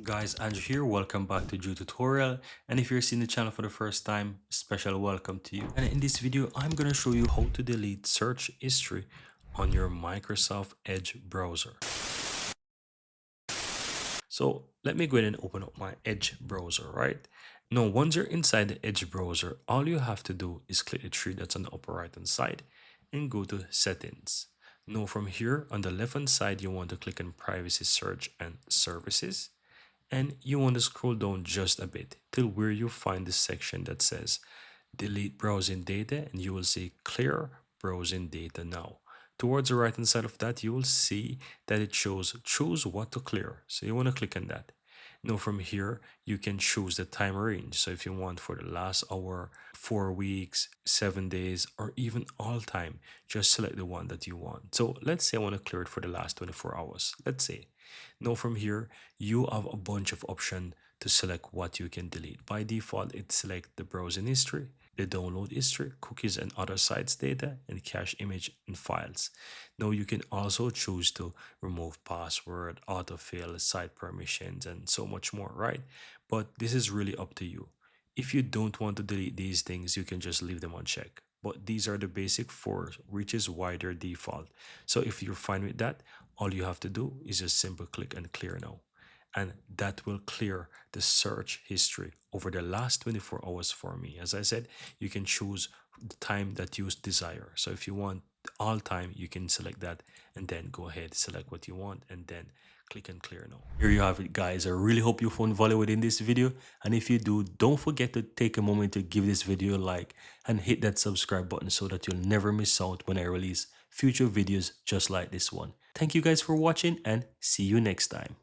Guys, Andrew here. Welcome back to Drew Tutorial. And if you're seeing the channel for the first time, special welcome to you. And in this video, I'm going to show you how to delete search history on your Microsoft Edge browser. So let me go ahead and open up my Edge browser, right? Now, once you're inside the Edge browser, all you have to do is click the three dots on the upper right hand side and go to settings. Now from here on the left hand side, you want to click on privacy search and services. And you want to scroll down just a bit till where you find the section that says delete browsing data, and you will see clear browsing data now. Towards the right hand side of that, you will see that it shows choose what to clear. So you want to click on that. Now from here, you can choose the time range. So if you want for the last hour, 4 weeks, 7 days, or even all time, just select the one that you want. So let's say I want to clear it for the last 24 hours. Let's say. Now from here, you have a bunch of options to select what you can delete. By default, it selects the browsing history, the download history, cookies and other sites data, and cache image and files. Now you can also choose to remove password, autofill, site permissions, and so much more, right? But this is really up to you. If you don't want to delete these things, you can just leave them unchecked. But these are the basic four, which is wider default. So if you're fine with that, all you have to do is just simple click and clear now, and that will clear the search history over the last 24 hours for me. As I said, you can choose the time that you desire. So if you want all time, you can select that and then go ahead, select what you want, and then click and clear now. Here you have it, guys. I really hope you found value within this video, and if you do, don't forget to take a moment to give this video a like and hit that subscribe button so that you'll never miss out when I release future videos just like this one. Thank you guys for watching, and see you next time.